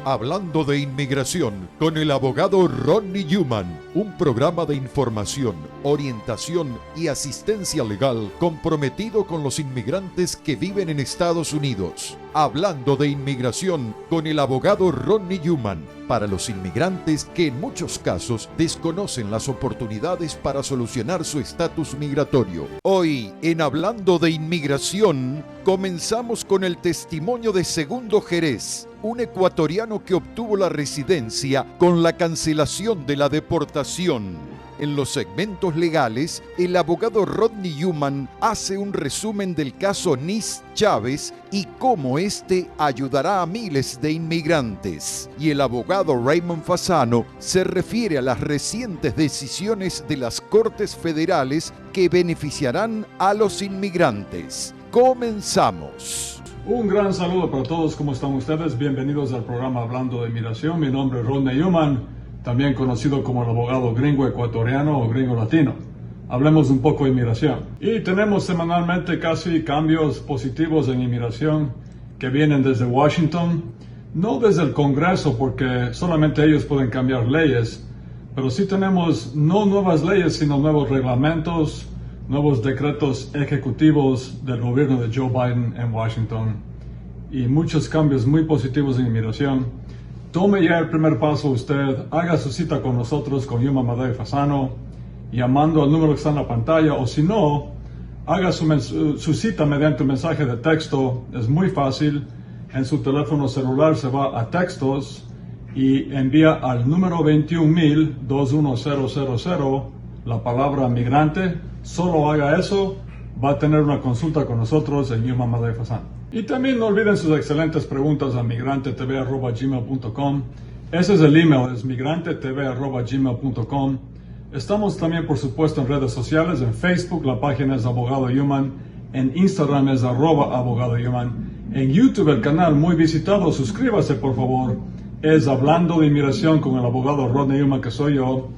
Hablando de inmigración con el abogado Rodney Newman, un programa de información, orientación y asistencia legal comprometido con los inmigrantes que viven en Estados Unidos. Hablando de inmigración con el abogado Rodney Newman, para los inmigrantes que en muchos casos desconocen las oportunidades para solucionar su estatus migratorio. Hoy, en Hablando de Inmigración, comenzamos con el testimonio de Segundo Jerez, un ecuatoriano que obtuvo la residencia con la cancelación de la deportación. En los segmentos legales, el abogado Rodney Newman hace un resumen del caso Nis Chávez y cómo este ayudará a miles de inmigrantes. Y el abogado Raymond Fasano se refiere a las recientes decisiones de las Cortes Federales que beneficiarán a los inmigrantes. Comenzamos. Un gran saludo para todos, ¿cómo están ustedes? Bienvenidos al programa Hablando de Inmigración. Mi nombre es Rodney Newman, también conocido como el abogado gringo ecuatoriano o gringo latino. Hablemos un poco de inmigración. Y tenemos semanalmente casi cambios positivos en inmigración que vienen desde Washington, no desde el Congreso porque solamente ellos pueden cambiar leyes, pero sí tenemos no nuevas leyes sino nuevos reglamentos, nuevos decretos ejecutivos del gobierno de Joe Biden en Washington y muchos cambios muy positivos en inmigración. Tome ya el primer paso usted, haga su cita con nosotros, con Yuma Madei Fasano, llamando al número que está en la pantalla, o si no, haga su cita mediante un mensaje de texto. Es muy fácil. En su teléfono celular se va a textos y envía al número 21,000-21000 la palabra migrante. Solo haga eso, va a tener una consulta con nosotros en Yuma Madei Fasano. Y también no olviden sus excelentes preguntas a migrantetv@gmail.com. Ese es el email, es migrantetv@gmail.com. Estamos también, por supuesto, en redes sociales. En Facebook la página es Abogado Newman. En Instagram es @Abogado Newman. En YouTube el canal muy visitado, suscríbase por favor. Es Hablando de Inmigración con el abogado Rodney Newman, que soy yo.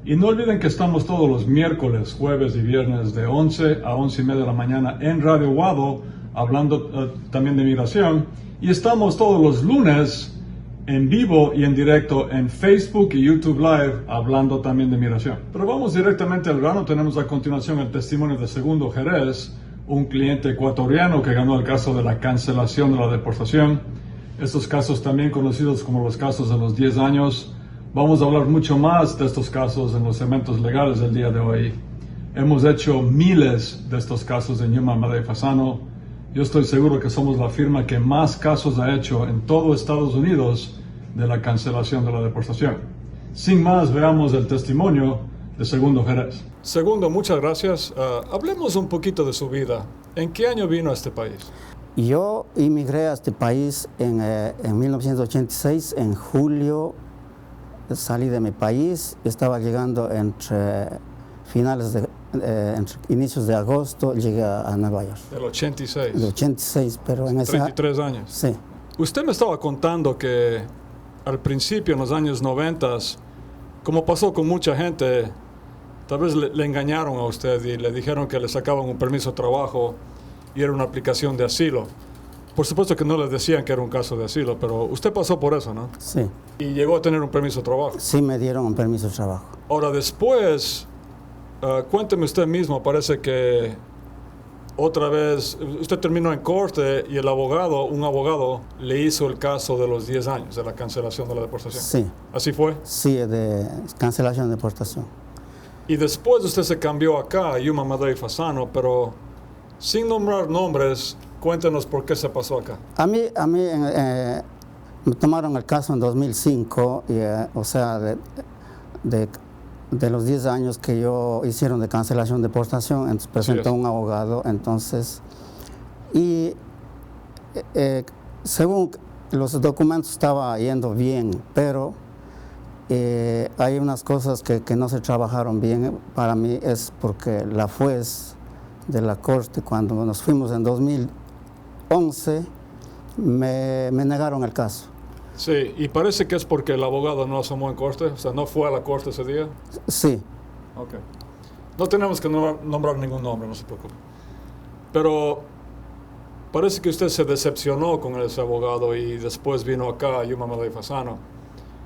Y no olviden que estamos todos los miércoles, jueves y viernes de 11 a 11:30 de la mañana en Radio Guado, hablando también de inmigración. Y estamos todos los lunes en vivo y en directo en Facebook y YouTube Live, hablando también de inmigración. Pero vamos directamente al grano. Tenemos a continuación el testimonio de Segundo Jerez, un cliente ecuatoriano que ganó el caso de la cancelación de la deportación. Estos casos también conocidos como los casos de los 10 años. Vamos a hablar mucho más de estos casos en los segmentos legales del día de hoy. Hemos hecho miles de estos casos en Yuma Madei Fasano. Yo estoy seguro que somos la firma que más casos ha hecho en todo Estados Unidos de la cancelación de la deportación. Sin más, veamos el testimonio de Segundo Jerez. Segundo, muchas gracias. Hablemos un poquito de su vida. ¿En qué año vino a este país? Yo emigré a este país en 1986, en julio. Salí de mi país, estaba llegando entre inicios de agosto, llegué a Nueva York. Del 86. Del 86, pero en 33 años. Sí. Usted me estaba contando que al principio, en los años 90, como pasó con mucha gente, tal vez le engañaron a usted y le dijeron que le sacaban un permiso de trabajo y era una aplicación de asilo. Por supuesto que no les decían que era un caso de asilo, pero usted pasó por eso, ¿no? Sí. Y llegó a tener un permiso de trabajo. Sí, me dieron un permiso de trabajo. Ahora, después, cuénteme usted mismo, parece que otra vez, usted terminó en corte y un abogado, le hizo el caso de los 10 años, de la cancelación de la deportación. Sí. ¿Así fue? Sí, de cancelación de deportación. Y después usted se cambió acá, a Yuma Madei Fasano, pero sin nombrar nombres, cuéntenos por qué se pasó acá. A mí me tomaron el caso en 2005, y, o sea, de los 10 años que yo hicieron de cancelación de deportación, entonces presentó un abogado, entonces, y según los documentos estaba yendo bien, pero hay unas cosas que no se trabajaron bien. Para mí es porque la juez de la corte, cuando nos fuimos en 2011, me negaron el caso. Sí, y parece que es porque el abogado no asomó en corte, o sea, no fue a la corte ese día. Sí. Ok. No tenemos que nombrar ningún nombre, no se preocupe. Pero Parece que usted se decepcionó con ese abogado y después vino acá a Yuman, Madeo y Fasano.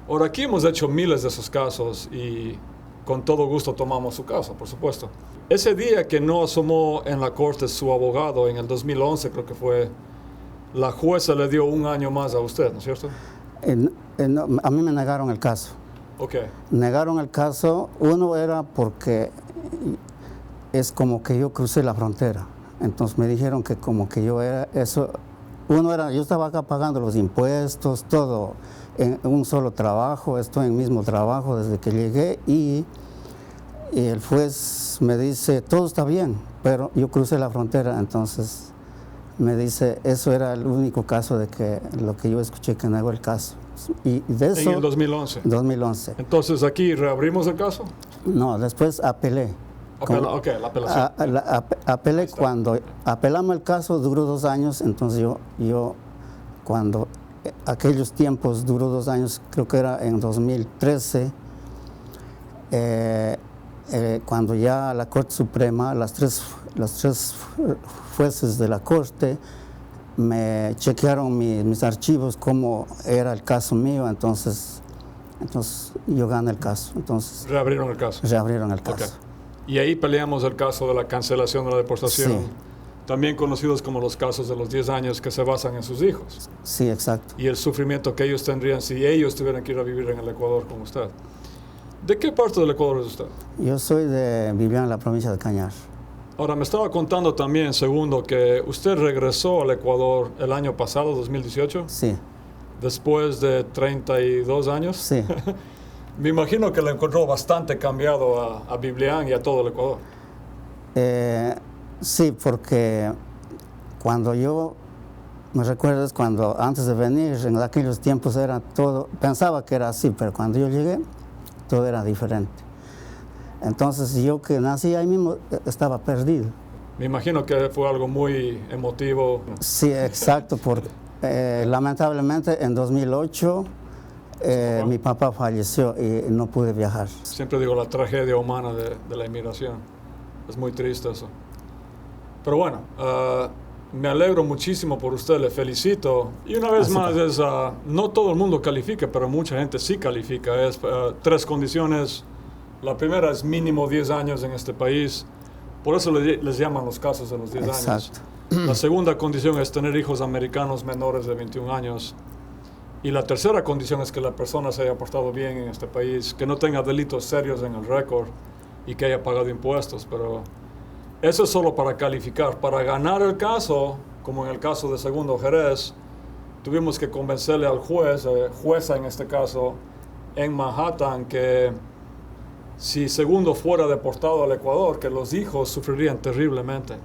Ahora, aquí hemos hecho miles de esos casos y con todo gusto tomamos su caso, por supuesto. Ese día que no asomó en la corte su abogado, en el 2011 creo que fue, la jueza le dio 1 año más a usted, ¿no es cierto? No, a mí me negaron el caso. Ok. Negaron el caso, uno era porque es como que yo crucé la frontera. Entonces me dijeron que como que yo era eso. Uno era, yo estaba acá pagando los impuestos, todo en un solo trabajo, estoy en el mismo trabajo desde que llegué y el juez me dice, todo está bien, pero yo crucé la frontera, entonces me dice, eso era el único caso de que lo que yo escuché que negó el caso. Y de eso, en el 2011. 2011. Entonces aquí reabrimos el caso. No, después apelé. Ok, la apelación. Apelé cuando apelamos el caso, duró 2 años, entonces yo cuando aquellos tiempos duró 2 años, creo que era en 2013, cuando ya la Corte Suprema, los tres jueces de la Corte me chequearon mis archivos, cómo era el caso mío, entonces yo gané el caso. Entonces, reabrieron el caso. Reabrieron el caso. Okay. Y ahí peleamos el caso de la cancelación de la deportación, sí. También conocidos como los casos de los 10 años que se basan en sus hijos. Sí, exacto. Y el sufrimiento que ellos tendrían si ellos tuvieran que ir a vivir en el Ecuador con usted. ¿De qué parte del Ecuador es usted? Yo soy vivo en la provincia de Cañar. Ahora, me estaba contando también, segundo, que usted regresó al Ecuador el año pasado, 2018. Sí. Después de 32 años. Sí. Me imagino que lo encontró bastante cambiado a Biblián y a todo el Ecuador. Sí, porque cuando yo, me recuerdas cuando antes de venir, en aquellos tiempos era todo, pensaba que era así, pero cuando yo llegué, todo era diferente. Entonces yo que nací ahí mismo, estaba perdido. Me imagino que fue algo muy emotivo. Sí, exacto, porque lamentablemente en 2008... mi papá falleció y no pude viajar. Siempre digo la tragedia humana de la inmigración. Es muy triste eso. Pero bueno, me alegro muchísimo por usted, le felicito. Y una vez más, no todo el mundo califica, pero mucha gente sí califica. Es 3 condiciones. La primera es mínimo 10 años en este país. Por eso les llaman los casos de los 10 años. La segunda condición es tener hijos americanos menores de 21 años. Y la tercera condición es que la persona se haya portado bien en este país, que no tenga delitos serios en el récord y que haya pagado impuestos. Pero eso es solo para calificar. Para ganar el caso, como en el caso de Segundo Jerez, tuvimos que convencerle al jueza en este caso, en Manhattan, que si Segundo fuera deportado al Ecuador, que los hijos sufrirían terriblemente.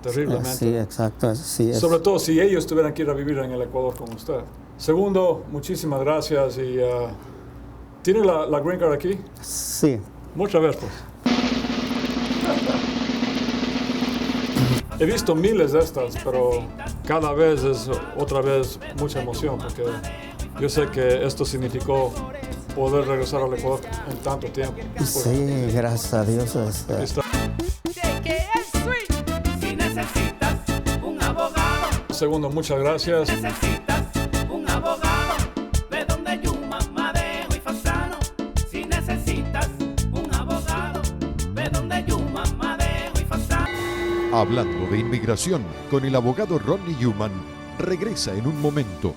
Sí, exacto. Sí, sobre todo si ellos tuvieran que ir a vivir en el Ecuador con usted. Segundo, muchísimas gracias. Y ¿tiene la green card aquí? Sí. Muchas veces. He visto miles de estas, pero cada vez es otra vez mucha emoción, porque yo sé que esto significó poder regresar al Ecuador en tanto tiempo. Sí, gracias a Dios. Segundo, muchas gracias. Hablando de inmigración con el abogado Ronnie Yuman, regresa en un momento.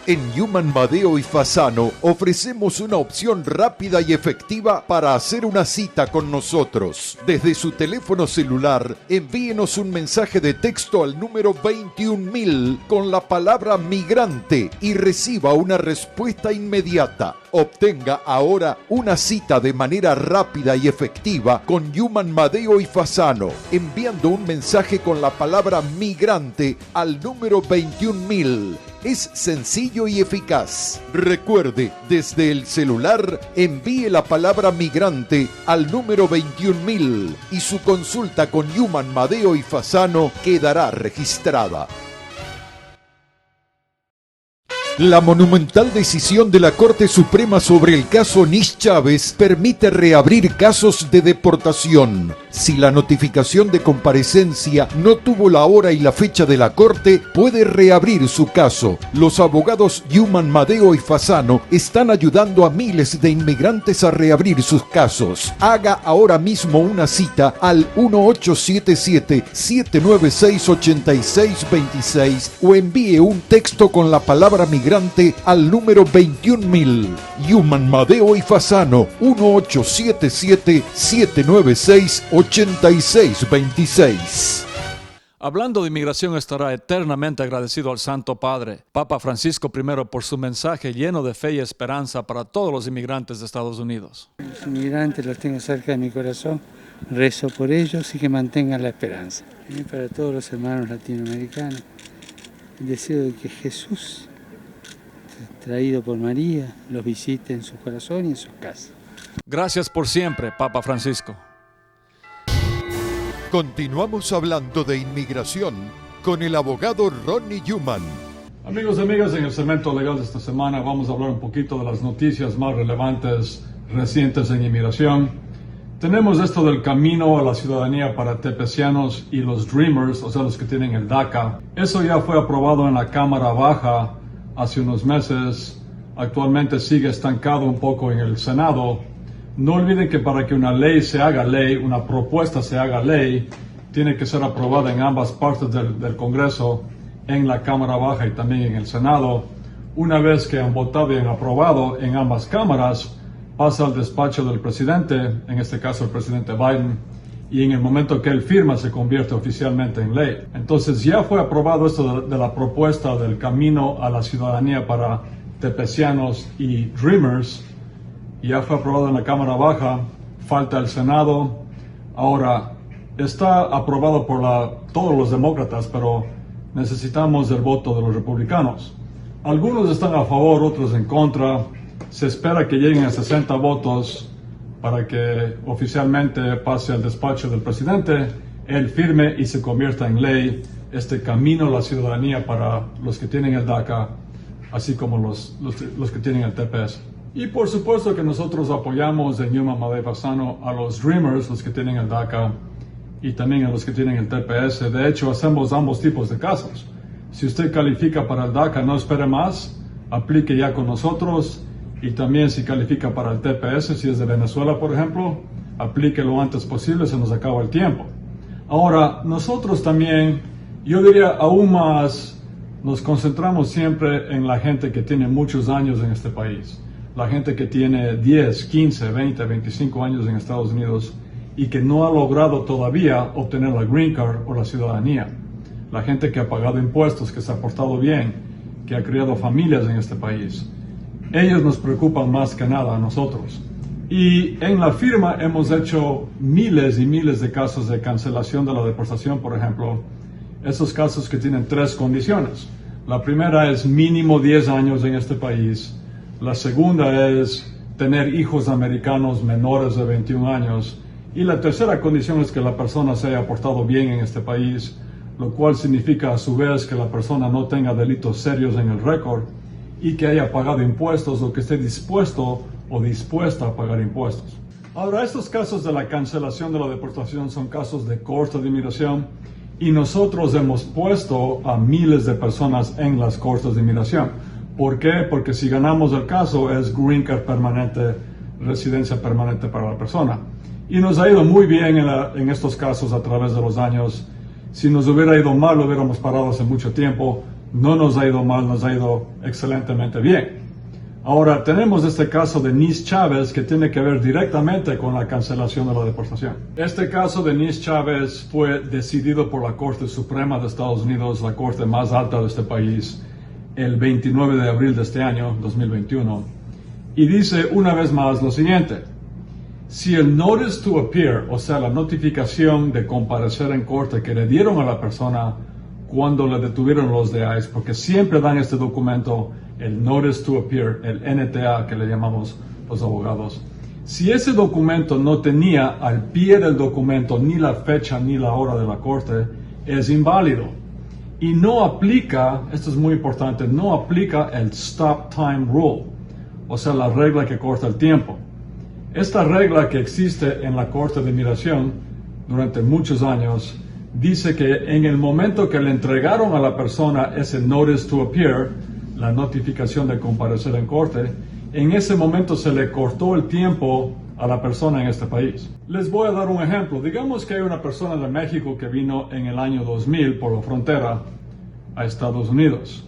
En Yuman, Madeo y Fasano ofrecemos una opción rápida y efectiva para hacer una cita con nosotros. Desde su teléfono celular, envíenos un mensaje de texto al número 21000 con la palabra migrante y reciba una respuesta inmediata. Obtenga ahora una cita de manera rápida y efectiva con Yuman, Madeo y Fasano, enviando un mensaje con la palabra migrante al número 21000. Es sencillo y eficaz. Recuerde, desde el celular, envíe la palabra migrante al número 21000 y su consulta con Yuman, Madeo y Fasano quedará registrada. La monumental decisión de la Corte Suprema sobre el caso Nis Chávez permite reabrir casos de deportación. Si la notificación de comparecencia no tuvo la hora y la fecha de la Corte, puede reabrir su caso. Los abogados Yuman, Madeo y Fasano están ayudando a miles de inmigrantes a reabrir sus casos. Haga ahora mismo una cita al 1877-796-8626 o envíe un texto con la palabra migrante al número 21000. Yuman, Madeo y Fasano, 1877-796-8626. Hablando de inmigración, estará eternamente agradecido al Santo Padre, Papa Francisco I, por su mensaje lleno de fe y esperanza para todos los inmigrantes de Estados Unidos. Los inmigrantes los tengo cerca de mi corazón, rezo por ellos y que mantengan la esperanza. Y para todos los hermanos latinoamericanos, el deseo de que Jesús, traído por María, los visite en su corazón y en sus casas. Gracias por siempre, Papa Francisco. Continuamos hablando de inmigración con el abogado Ronnie Yuman. Amigos y amigas, en el segmento legal de esta semana vamos a hablar un poquito de las noticias más relevantes recientes en inmigración. Tenemos esto del camino a la ciudadanía para tepecianos y los Dreamers, o sea, los que tienen el DACA. Eso ya fue aprobado en la Cámara Baja hace unos meses. Actualmente sigue estancado un poco en el Senado. No olviden que para que una ley se haga ley, una propuesta se haga ley, tiene que ser aprobada en ambas partes del Congreso, en la Cámara Baja y también en el Senado. Una vez que han votado y han aprobado en ambas cámaras, pasa al despacho del presidente, en este caso el presidente Biden, y en el momento que él firma se convierte oficialmente en ley. Entonces ya fue aprobado esto de la propuesta del camino a la ciudadanía para tepecianos y Dreamers. Ya fue aprobado en la Cámara Baja, falta el Senado. Ahora está aprobado por todos los demócratas, pero necesitamos el voto de los republicanos. Algunos están a favor, otros en contra. Se espera que lleguen a 60 votos para que oficialmente pase al despacho del presidente, él firme y se convierta en ley este camino a la ciudadanía para los que tienen el DACA, así como los que tienen el TPS. Y por supuesto que nosotros apoyamos en Yuman, Madeo y Fasano a los Dreamers, los que tienen el DACA, y también a los que tienen el TPS. De hecho, hacemos ambos tipos de casos. Si usted califica para el DACA, no espere más, aplique ya con nosotros. Y también si califica para el TPS, si es de Venezuela, por ejemplo, aplique lo antes posible, se nos acaba el tiempo. Ahora, nosotros también, yo diría aún más, nos concentramos siempre en la gente que tiene muchos años en este país. La gente que tiene 10, 15, 20, 25 años en Estados Unidos y que no ha logrado todavía obtener la Green Card o la ciudadanía. La gente que ha pagado impuestos, que se ha portado bien, que ha criado familias en este país. Ellos nos preocupan más que nada a nosotros. Y en la firma hemos hecho miles y miles de casos de cancelación de la deportación, por ejemplo. Esos casos que tienen 3 condiciones. La primera es mínimo 10 años en este país. La segunda es tener hijos americanos menores de 21 años. Y la tercera condición es que la persona se haya portado bien en este país, lo cual significa a su vez que la persona no tenga delitos serios en el récord y que haya pagado impuestos o que esté dispuesto o dispuesta a pagar impuestos. Ahora, estos casos de la cancelación de la deportación son casos de corte de inmigración y nosotros hemos puesto a miles de personas en las cortes de inmigración. ¿Por qué? Porque si ganamos el caso es Green Card permanente, residencia permanente para la persona. Y nos ha ido muy bien en estos casos a través de los años. Si nos hubiera ido mal, lo hubiéramos parado hace mucho tiempo. No nos ha ido mal, nos ha ido excelentemente bien. Ahora, tenemos este caso de Nis Chávez que tiene que ver directamente con la cancelación de la deportación. Este caso de Nis Chávez fue decidido por la Corte Suprema de Estados Unidos, la corte más alta de este país, el 29 de abril de este año, 2021. Y dice una vez más lo siguiente: si el notice to appear, o sea, la notificación de comparecer en corte que le dieron a la persona cuando le detuvieron los de ICE, porque siempre dan este documento, el Notice to Appear, el NTA que le llamamos los abogados. Si ese documento no tenía al pie del documento ni la fecha ni la hora de la corte, es inválido. Y no aplica, esto es muy importante, no aplica el stop time rule, o sea, la regla que corta el tiempo. Esta regla que existe en la Corte de Inmigración durante muchos años dice que en el momento que le entregaron a la persona ese notice to appear, la notificación de comparecer en corte, en ese momento se le cortó el tiempo a la persona en este país. Les voy a dar un ejemplo. Digamos que hay una persona de México que vino en el año 2000 por la frontera a Estados Unidos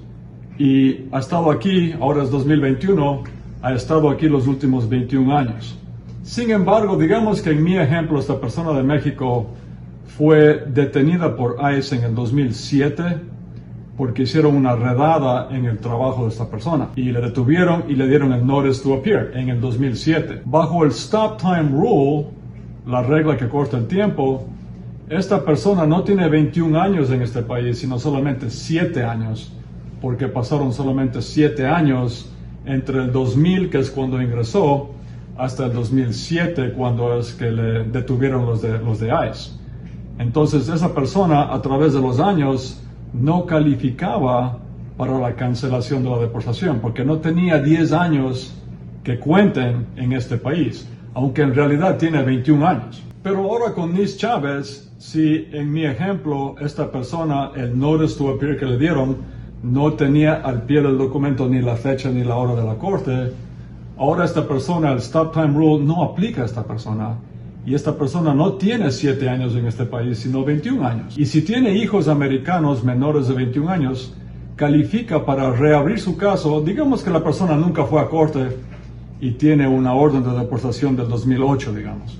y ha estado aquí, ahora es 2021, ha estado aquí los últimos 21 años. Sin embargo, digamos que en mi ejemplo esta persona de México fue detenida por ICE en el 2007 porque hicieron una redada en el trabajo de esta persona y le detuvieron y le dieron el notice to appear en el 2007. Bajo el stop time rule, la regla que corta el tiempo, esta persona no tiene 21 años en este país, sino solamente 7 años, porque pasaron solamente 7 años entre el 2000, que es cuando ingresó, hasta el 2007, cuando es que le detuvieron los de ICE. Entonces, esa persona, a través de los años, no calificaba para la cancelación de la deportación, porque no tenía 10 años que cuenten en este país, aunque en realidad tiene 21 años. Pero ahora con Nis Chávez, si en mi ejemplo, esta persona, el notice to appear que le dieron, no tenía al pie del documento ni la fecha ni la hora de la corte, ahora esta persona, el stop time rule, no aplica a esta persona. Y esta persona no tiene 7 años en este país, sino 21 años. Y si tiene hijos americanos menores de 21 años, califica para reabrir su caso. Digamos que la persona nunca fue a corte y tiene una orden de deportación del 2008, digamos.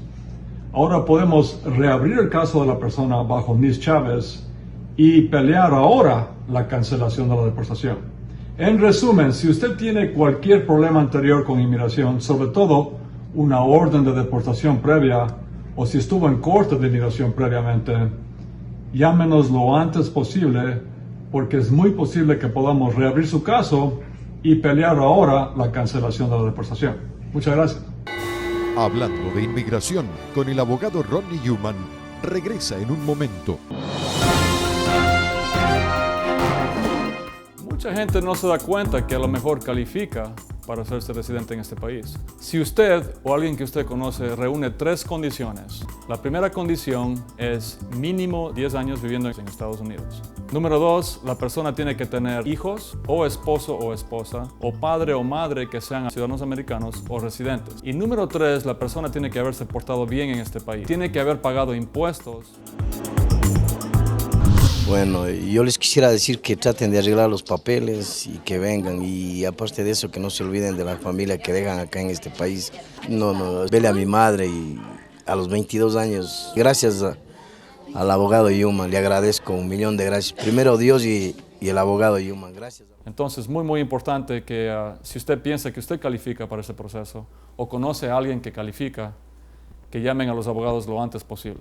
Ahora podemos reabrir el caso de la persona bajo Nis Chávez y pelear ahora la cancelación de la deportación. En resumen, si usted tiene cualquier problema anterior con inmigración, sobre todo una orden de deportación previa, o si estuvo en corte de inmigración previamente, llámenos lo antes posible, porque es muy posible que podamos reabrir su caso y pelear ahora la cancelación de la deportación. Muchas gracias. Hablando de inmigración con el abogado Rodney Newman, regresa en un momento. Mucha gente no se da cuenta que a lo mejor califica para hacerse residente en este país. Si usted o alguien que usted conoce reúne 3 condiciones, la primera condición es mínimo 10 años viviendo en Estados Unidos. Número 2, la persona tiene que tener hijos, o esposo o esposa, o padre o madre que sean ciudadanos americanos o residentes. Y número 3, la persona tiene que haberse portado bien en este país. Tiene que haber pagado impuestos. Bueno, yo les quisiera decir que traten de arreglar los papeles y que vengan, y aparte de eso que no se olviden de la familia que dejan acá en este país. Vele a mi madre y a los 22 años, gracias al abogado Newman, le agradezco 1.000.000 de gracias. Primero Dios y el abogado Newman, gracias. Entonces, muy importante que si usted piensa que usted califica para ese proceso o conoce a alguien que califica, que llamen a los abogados lo antes posible.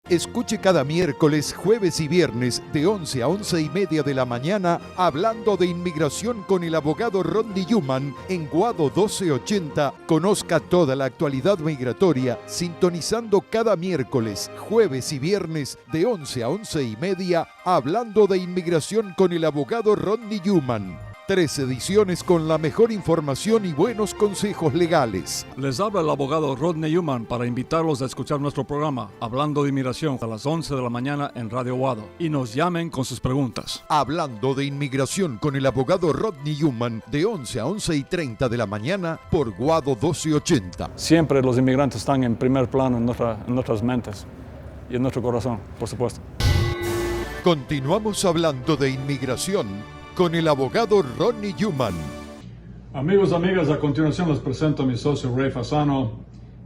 Escuche cada miércoles, jueves y viernes de 11 a 11:30 de la mañana hablando de inmigración con el abogado Rodney Newman en Guado 1280. Conozca toda la actualidad migratoria sintonizando cada miércoles, jueves y viernes de 11 a 11:30 hablando de inmigración con el abogado Rodney Newman. 3 ediciones con la mejor información y buenos consejos legales. Les habla el abogado Rodney Newman para invitarlos a escuchar nuestro programa Hablando de Inmigración a las 11 de la mañana en Radio Guado y nos llamen con sus preguntas. Hablando de inmigración con el abogado Rodney Newman de 11 a 11:30 de la mañana por Guado 1280. Siempre los inmigrantes están en primer plano en nuestras mentes y en nuestro corazón, por supuesto. Continuamos hablando de inmigración con el abogado Rodney Newman. Amigos, amigas, a continuación les presento a mi socio Ray Fasano,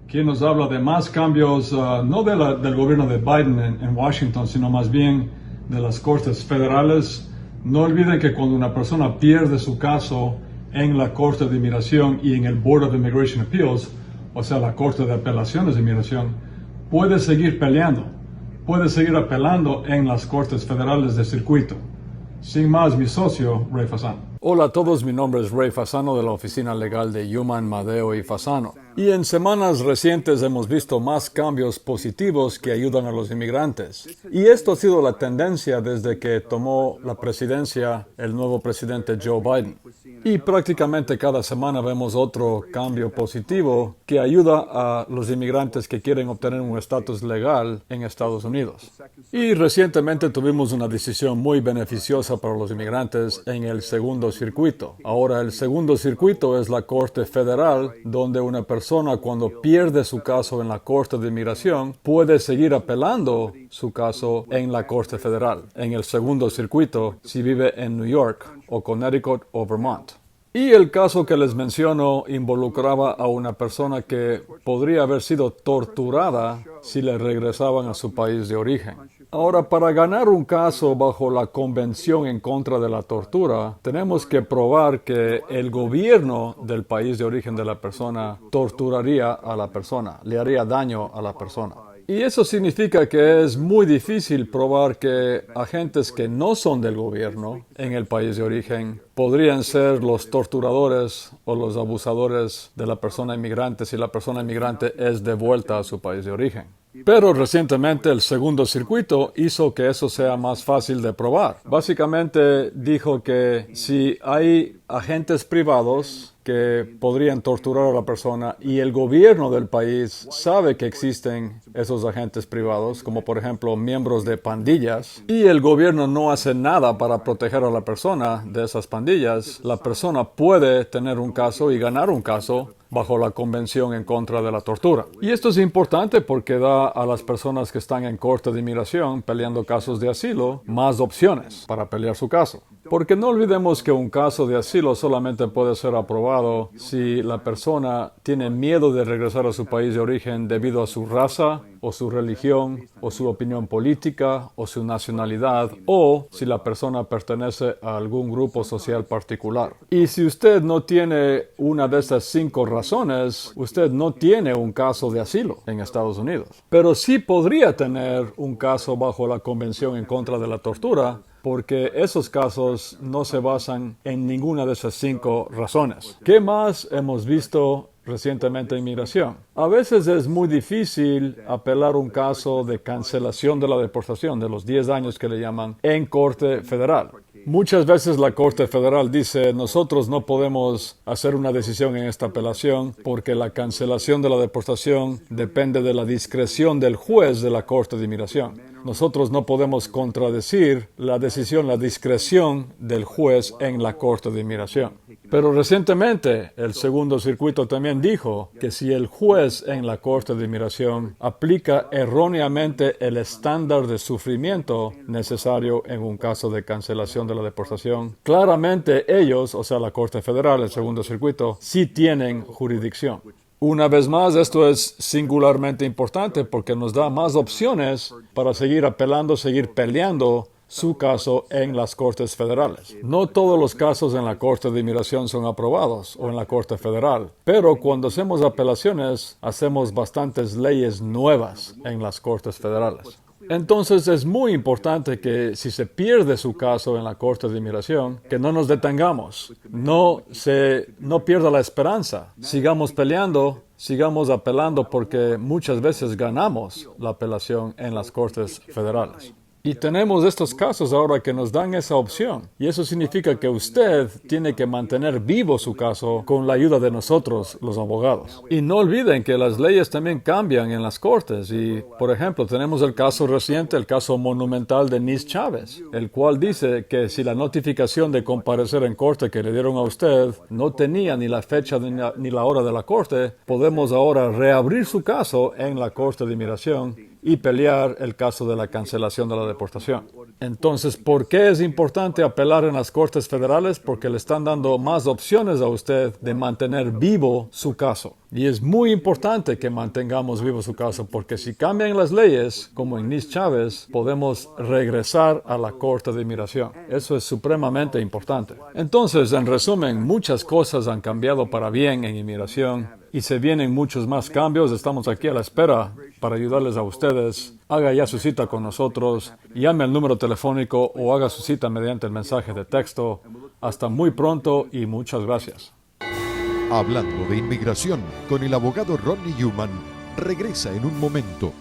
quien nos habla de más cambios, no del gobierno de Biden en Washington, sino más bien de las cortes federales. No olviden que cuando una persona pierde su caso en la Corte de Inmigración y en el Board of Immigration Appeals, o sea, la Corte de Apelaciones de Inmigración, puede seguir peleando, puede seguir apelando en las cortes federales de circuito. Sin más, mi socio, Ray Fasano. Hola a todos, mi nombre es Ray Fasano de la Oficina Legal de Human, Madeo y Fasano. Y en semanas recientes hemos visto más cambios positivos que ayudan a los inmigrantes. Y esto ha sido la tendencia desde que tomó la presidencia el nuevo presidente Joe Biden. Y prácticamente cada semana vemos otro cambio positivo que ayuda a los inmigrantes que quieren obtener un estatus legal en Estados Unidos. Y recientemente tuvimos una decisión muy beneficiosa para los inmigrantes en el segundo circuito. Ahora el segundo circuito es la Corte Federal, donde una persona cuando pierde su caso en la Corte de Inmigración puede seguir apelando su caso en la Corte Federal, en el segundo circuito, si vive en New York o Connecticut o Vermont. Y el caso que les menciono involucraba a una persona que podría haber sido torturada si le regresaban a su país de origen. Ahora, para ganar un caso bajo la Convención en contra de la tortura, tenemos que probar que el gobierno del país de origen de la persona torturaría a la persona, le haría daño a la persona. Y eso significa que es muy difícil probar que agentes que no son del gobierno en el país de origen podrían ser los torturadores o los abusadores de la persona inmigrante si la persona inmigrante es devuelta a su país de origen. Pero recientemente el segundo circuito hizo que eso sea más fácil de probar. Básicamente dijo que si hay agentes privados que podrían torturar a la persona y el gobierno del país sabe que existen esos agentes privados, como por ejemplo miembros de pandillas, y el gobierno no hace nada para proteger a la persona de esas pandillas, la persona puede tener un caso y ganar un caso bajo la Convención en contra de la tortura. Y esto es importante porque da a las personas que están en corte de inmigración peleando casos de asilo más opciones para pelear su caso. Porque no olvidemos que un caso de asilo solamente puede ser aprobado si la persona tiene miedo de regresar a su país de origen debido a su raza, o su religión, o su opinión política, o su nacionalidad, o si la persona pertenece a algún grupo social particular. Y si usted no tiene una de esas 5 razones, usted no tiene un caso de asilo en Estados Unidos. Pero sí podría tener un caso bajo la Convención en contra de la tortura, porque esos casos no se basan en ninguna de esas 5 razones. ¿Qué más hemos visto recientemente en inmigración? A veces es muy difícil apelar un caso de cancelación de la deportación, de los 10 años que le llaman, en Corte Federal. Muchas veces la Corte Federal dice, nosotros no podemos hacer una decisión en esta apelación porque la cancelación de la deportación depende de la discreción del juez de la Corte de Inmigración. Nosotros no podemos contradecir la discreción del juez en la Corte de Inmigración. Pero recientemente el segundo circuito también dijo que si el juez en la Corte de Inmigración aplica erróneamente el estándar de sufrimiento necesario en un caso de cancelación de la deportación, claramente ellos, o sea la Corte Federal, el segundo circuito, sí tienen jurisdicción. Una vez más, esto es singularmente importante porque nos da más opciones para seguir apelando, seguir peleando su caso en las Cortes Federales. No todos los casos en la Corte de Inmigración son aprobados o en la Corte Federal, pero cuando hacemos apelaciones, hacemos bastantes leyes nuevas en las Cortes Federales. Entonces es muy importante que si se pierde su caso en la Corte de Inmigración, que no nos detengamos, no pierda la esperanza, sigamos peleando, sigamos apelando porque muchas veces ganamos la apelación en las Cortes Federales. Y tenemos estos casos ahora que nos dan esa opción. Y eso significa que usted tiene que mantener vivo su caso con la ayuda de nosotros, los abogados. Y no olviden que las leyes también cambian en las cortes. Y, por ejemplo, tenemos el caso reciente, el caso monumental de Nis Chávez, el cual dice que si la notificación de comparecer en corte que le dieron a usted no tenía ni la fecha ni la hora de la corte, podemos ahora reabrir su caso en la Corte de Inmigración y pelear el caso de la cancelación de la deportación. Entonces, ¿por qué es importante apelar en las Cortes Federales? Porque le están dando más opciones a usted de mantener vivo su caso. Y es muy importante que mantengamos vivo su caso, porque si cambian las leyes, como en Nis Chávez, podemos regresar a la Corte de Inmigración. Eso es supremamente importante. Entonces, en resumen, muchas cosas han cambiado para bien en inmigración. y se vienen muchos más cambios. Estamos aquí a la espera para ayudarles a ustedes. Haga ya su cita con nosotros, llame al número telefónico o haga su cita mediante el mensaje de texto. Hasta muy pronto y muchas gracias. Hablando de inmigración con el abogado Ronnie Newman, regresa en un momento.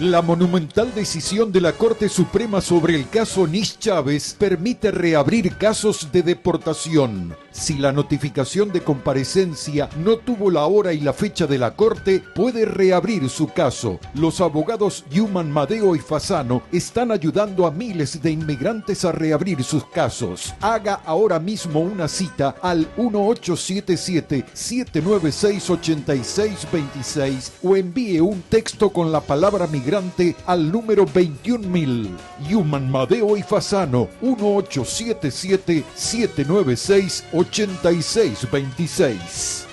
La monumental decisión de la Corte Suprema sobre el caso Nish Chávez permite reabrir casos de deportación. Si la notificación de comparecencia no tuvo la hora y la fecha de la Corte, puede reabrir su caso. Los abogados Newman, Madeo y Fasano están ayudando a miles de inmigrantes a reabrir sus casos. Haga ahora mismo una cita al 1877-796-8626 o envíe un texto con la palabra migrante al número 21.000. Newman, Madeo y Fasano, 1877-796-8626.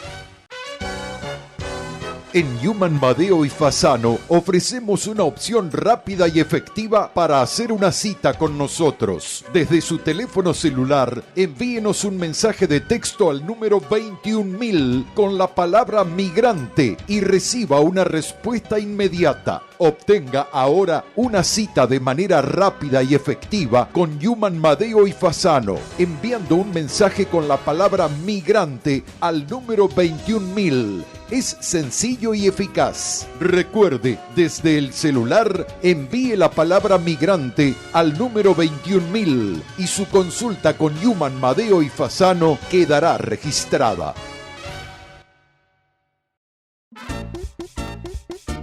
En Newman, Madeo y Fasano ofrecemos una opción rápida y efectiva para hacer una cita con nosotros. Desde su teléfono celular, envíenos un mensaje de texto al número 21.000 con la palabra migrante y reciba una respuesta inmediata. Obtenga ahora una cita de manera rápida y efectiva con Newman, Madeo y Fasano, enviando un mensaje con la palabra migrante al número 21.000. Es sencillo y eficaz. Recuerde, desde el celular, envíe la palabra migrante al número 21.000 y su consulta con Newman, Madeo y Fasano quedará registrada.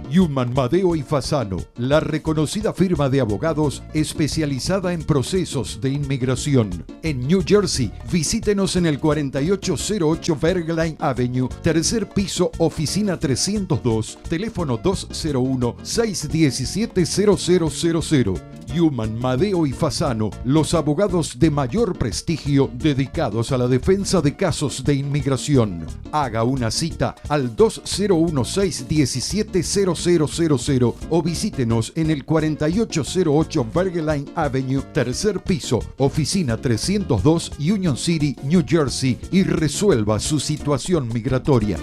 Newman, Madeo y Fasano, la reconocida firma de abogados especializada en procesos de inmigración. En New Jersey, visítenos en el 4808 Bergline Avenue, tercer piso, oficina 302, teléfono 201-617-0000. Newman, Madeo y Fasano, los abogados de mayor prestigio dedicados a la defensa de casos de inmigración. Haga una cita al 201-617-0000 o visítenos en el 4808 Bergline Avenue, tercer piso, oficina 302, Union City, New Jersey, y resuelva su situación migratoria.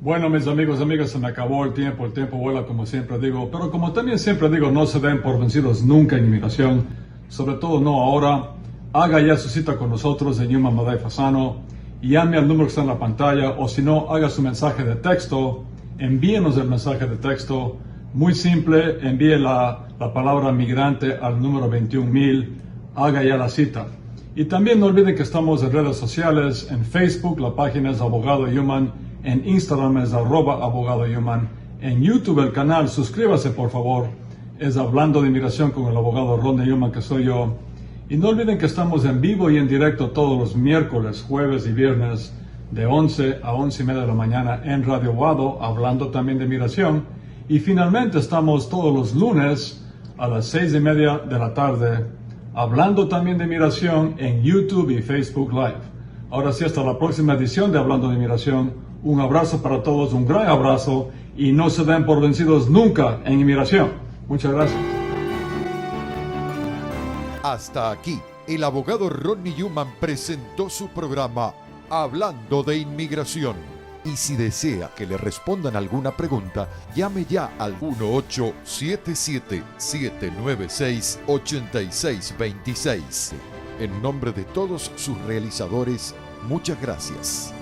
Bueno, mis amigos, amigas, se me acabó el tiempo vuela como siempre digo, pero como también siempre digo, no se den por vencidos nunca en inmigración, sobre todo no ahora. Haga ya su cita con nosotros en Newman, Madeo y Fasano, llame al número que está en la pantalla, o si no, haga su mensaje de texto, envíenos el mensaje de texto, muy simple, envíe la palabra migrante al número 21.000, haga ya la cita. Y también no olviden que estamos en redes sociales, en Facebook, la página es Abogado Newman, en Instagram es @Abogado Newman, en YouTube el canal, suscríbase por favor, es Hablando de Inmigración con el abogado Ronnie Newman, que soy yo. Y no olviden que estamos en vivo y en directo todos los miércoles, jueves y viernes, de 11 a 11:30 de la mañana en Radio Guado, hablando también de inmigración. Y finalmente estamos todos los lunes a las 6:30 de la tarde, hablando también de inmigración en YouTube y Facebook Live. Ahora sí, hasta la próxima edición de Hablando de Inmigración. Un abrazo para todos, un gran abrazo, y no se den por vencidos nunca en inmigración. Muchas gracias. Hasta aquí, el abogado Ronnie Newman presentó su programa Hablando de Inmigración. Y si desea que le respondan alguna pregunta, llame ya al 1877-796-8626. En nombre de todos sus realizadores, muchas gracias.